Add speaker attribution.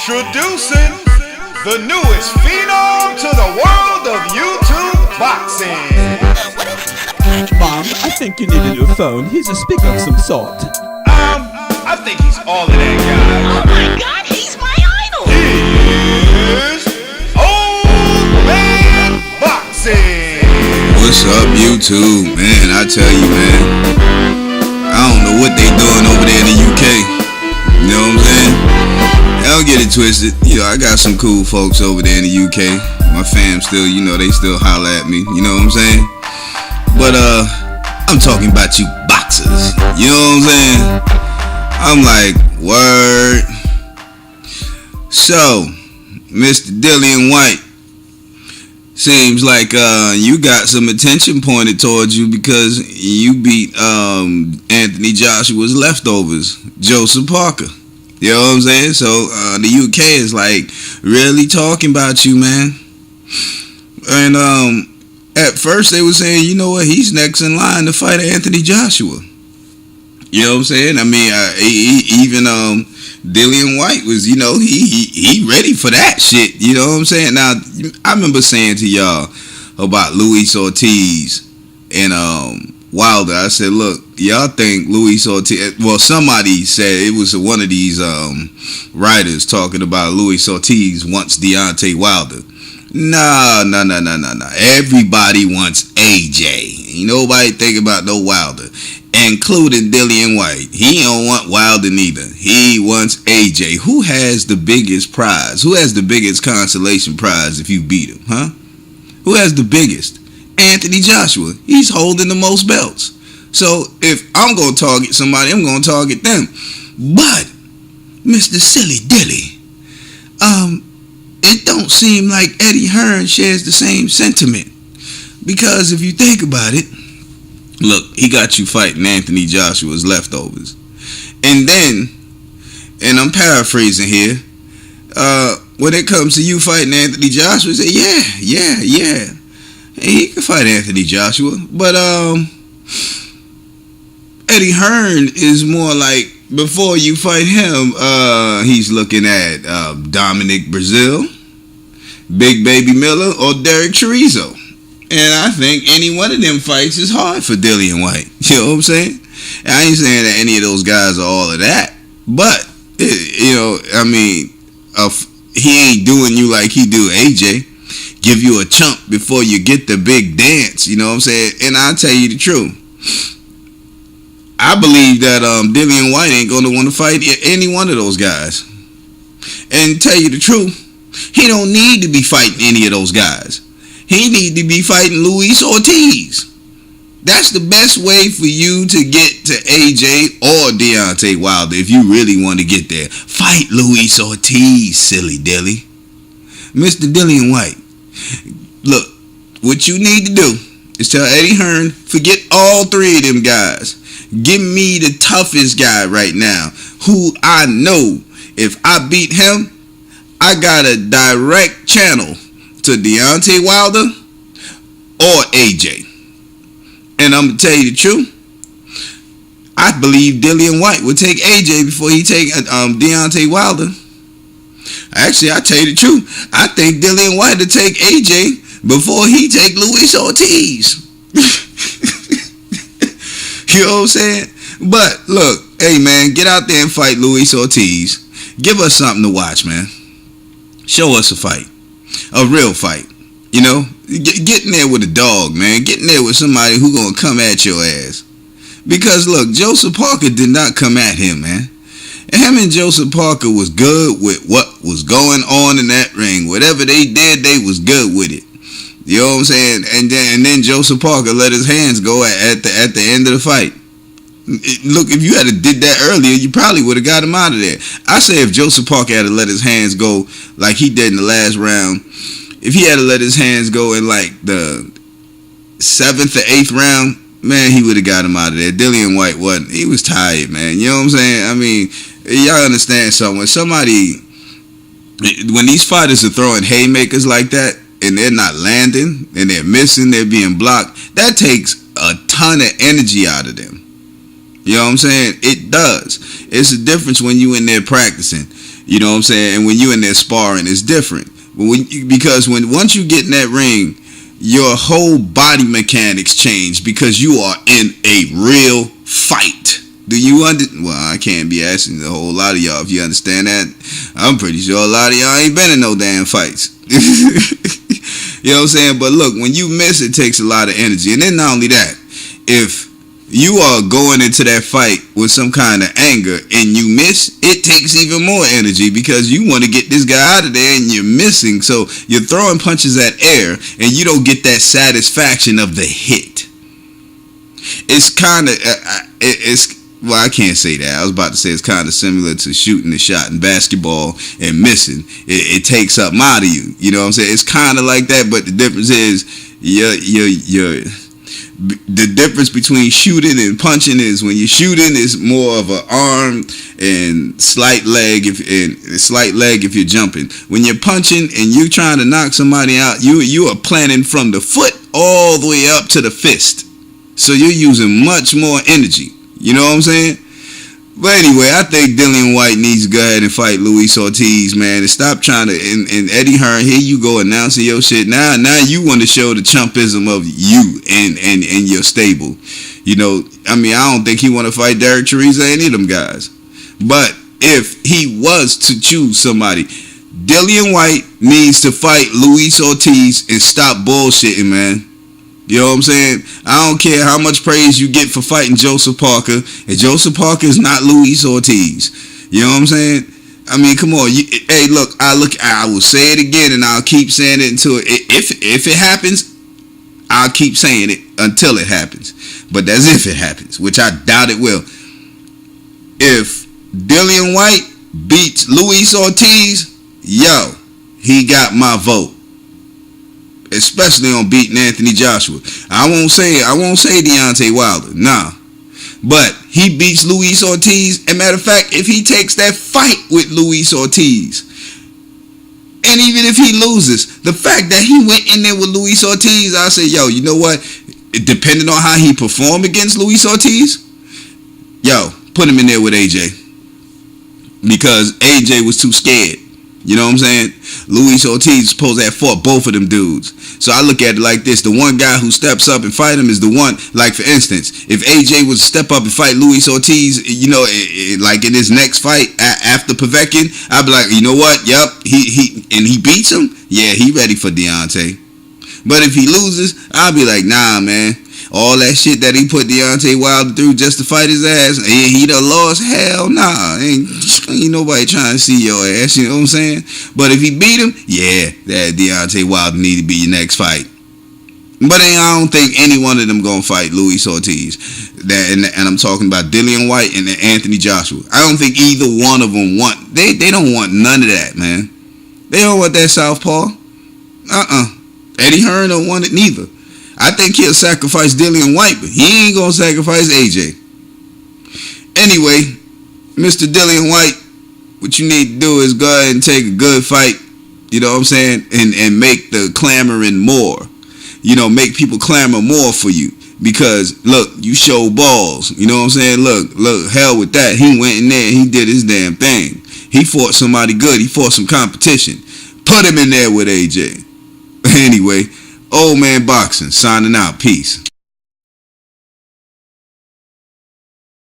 Speaker 1: Introducing the newest phenom to the world of YouTube boxing.
Speaker 2: Mom, I think you need a new phone. He's a speaker of some sort.
Speaker 1: I think he's all of that guy.
Speaker 3: Oh my God, he's my idol!
Speaker 1: Here's Old Man Boxing.
Speaker 4: What's up, YouTube? Man, I tell you, man, I don't know what they doing over there in the UK. You know what I'm saying? Don't get it twisted. You know, I got some cool folks over there in the UK. My fam still, you know, they still holler at me. You know what I'm saying? But I'm talking about you boxers. You know what I'm saying? I'm like, word. So, Mr. Dillian Whyte, seems like you got some attention pointed towards you because you beat Anthony Joshua's leftovers, Joseph Parker. You know what I'm saying? So the UK is like really talking about you, man. And at first they were saying, you know what, he's next in line to fight Anthony Joshua. You know what I'm saying? I mean, even Dillian Whyte was, you know, he ready for that shit. You know what I'm saying? Now, I remember saying to y'all about Luis Ortiz and Wilder. I said, look, y'all think Luis Ortiz, well, somebody said, it was one of these writers talking about Luis Ortiz wants Deontay Wilder. No. Everybody wants AJ. Ain't nobody think about no Wilder, including Dillian Whyte. He don't want Wilder neither. He wants AJ. Who has the biggest prize? Who has the biggest consolation prize if you beat him, huh? Who has the biggest? Anthony Joshua. He's holding the most belts. So if I'm going to target somebody, I'm going to target them. But, Mr. Silly Dilly, it don't seem like Eddie Hearn shares the same sentiment. Because if you think about it, look, he got you fighting Anthony Joshua's leftovers. And then, and I'm paraphrasing here, when it comes to you fighting Anthony Joshua, say, yeah. He can fight Anthony Joshua. But Eddie Hearn is more like, before you fight him, he's looking at Dominic Brazil, Big Baby Miller, or Derek Chorizo. And I think any one of them fights is hard for Dillian Whyte. You know what I'm saying? And I ain't saying that any of those guys are all of that. But, you know, I mean, he ain't doing you like he do AJ. Give you a chump before you get the big dance. You know what I'm saying? And I'll tell you the truth. I believe that Dillian Whyte ain't going to want to fight any one of those guys. And tell you the truth, he don't need to be fighting any of those guys. He need to be fighting Luis Ortiz. That's the best way for you to get to AJ or Deontay Wilder if you really want to get there. Fight Luis Ortiz, silly dilly. Mr. Dillian Whyte, look, what you need to do is tell Eddie Hearn, forget all three of them guys. Give me the toughest guy right now who I know if I beat him, I got a direct channel to Deontay Wilder or AJ. And I'm going to tell you the truth. I believe Dillian Whyte would take AJ before he take Deontay Wilder. Actually, I tell you the truth. I think Dillian Whyte would take AJ before he take Luis Ortiz. You know what I'm saying? But look, hey man, get out there and fight Luis Ortiz. Give us something to watch, man. Show us a fight. A real fight. You know? Get in there with a dog, man. Get in there with somebody who gonna come at your ass. Because look, Joseph Parker did not come at him, man. And him and Joseph Parker was good with what was going on in that ring. Whatever they did, they was good with it. You know what I'm saying? And then Joseph Parker let his hands go at the end of the fight. Look, if you had did that earlier, you probably would have got him out of there. I say if Joseph Parker had to let his hands go like he did in the last round, if he had to let his hands go in like the 7th or 8th round, man, he would have got him out of there. Dillian Whyte wasn't. He was tired, man. You know what I'm saying? I mean, y'all understand something. When these fighters are throwing haymakers like that, and they're not landing, and they're missing, they're being blocked, that takes a ton of energy out of them. You know what I'm saying? It does. It's a difference when you in there practicing. You know what I'm saying? And when you in there sparring, it's different. Because once you get in that ring, your whole body mechanics change because you are in a real fight. Do you well, I can't be asking a whole lot of y'all if you understand that. I'm pretty sure a lot of y'all ain't been in no damn fights. You know what I'm saying? But look, when you miss, it takes a lot of energy. And then not only that, if you are going into that fight with some kind of anger and you miss, it takes even more energy because you want to get this guy out of there and you're missing. So you're throwing punches at air and you don't get that satisfaction of the hit. It's kind of, well, I can't say that. I was about to say it's kind of similar to shooting the shot in basketball and missing. It takes up out of you. You know what I'm saying? It's kind of like that, but the difference is the difference between shooting and punching is when you're shooting is more of an arm and slight leg if you're jumping. When you're punching and you're trying to knock somebody out, you are planning from the foot all the way up to the fist. So you're using much more energy. You know what I'm saying? But anyway, I think Dillian Whyte needs to go ahead and fight Luis Ortiz, man, and stop trying to. And Eddie Hearn, here you go announcing your shit. Now you want to show the chumpism of you and your stable. You know, I mean, I don't think he want to fight Derek Teresa, any of them guys. But if he was to choose somebody, Dillian Whyte needs to fight Luis Ortiz and stop bullshitting, man. You know what I'm saying? I don't care how much praise you get for fighting Joseph Parker. And Joseph Parker is not Luis Ortiz. You know what I'm saying? I mean, come on. Hey, look. I will say it again, and I'll keep saying it until if it happens. I'll keep saying it until it happens. But that's if it happens, which I doubt it will. If Dillian Whyte beats Luis Ortiz, yo, he got my vote. Especially on beating Anthony Joshua. I won't say Deontay Wilder, nah. But he beats Luis Ortiz. And matter of fact, if he takes that fight with Luis Ortiz, and even if he loses, the fact that he went in there with Luis Ortiz, I say, yo, you know what? Depending on how he performed against Luis Ortiz, yo, put him in there with AJ. Because AJ was too scared. You know what I'm saying? Luis Ortiz supposed to have fought both of them dudes. So I look at it like this. The one guy who steps up and fight him is the one, like for instance, if AJ was to step up and fight Luis Ortiz, you know, like in his next fight after Povetkin, I'd be like, you know what? Yep, he beats him. Yeah, he ready for Deontay. But if he loses, I'll be like, nah, man. All that shit that he put Deontay Wilder through just to fight his ass, he done lost. Hell nah. Ain't nobody trying to see your ass, you know what I'm saying? But if he beat him, yeah, that Deontay Wilder need to be your next fight. But I don't think any one of them gonna fight Luis Ortiz. And I'm talking about Dillian Whyte and Anthony Joshua. I don't think either one of them want. They don't want none of that, man. They don't want that southpaw. Eddie Hearn don't want it neither. I think he'll sacrifice Dillian Whyte, but he ain't gonna sacrifice AJ. Anyway, Mr. Dillian Whyte, what you need to do is go ahead and take a good fight, you know what I'm saying, and make the clamoring more. You know, make people clamor more for you. Because, look, you show balls. You know what I'm saying? Look, hell with that. He went in there and he did his damn thing. He fought somebody good. He fought some competition. Put him in there with AJ. Anyway, Old Man Boxing, signing out. Peace.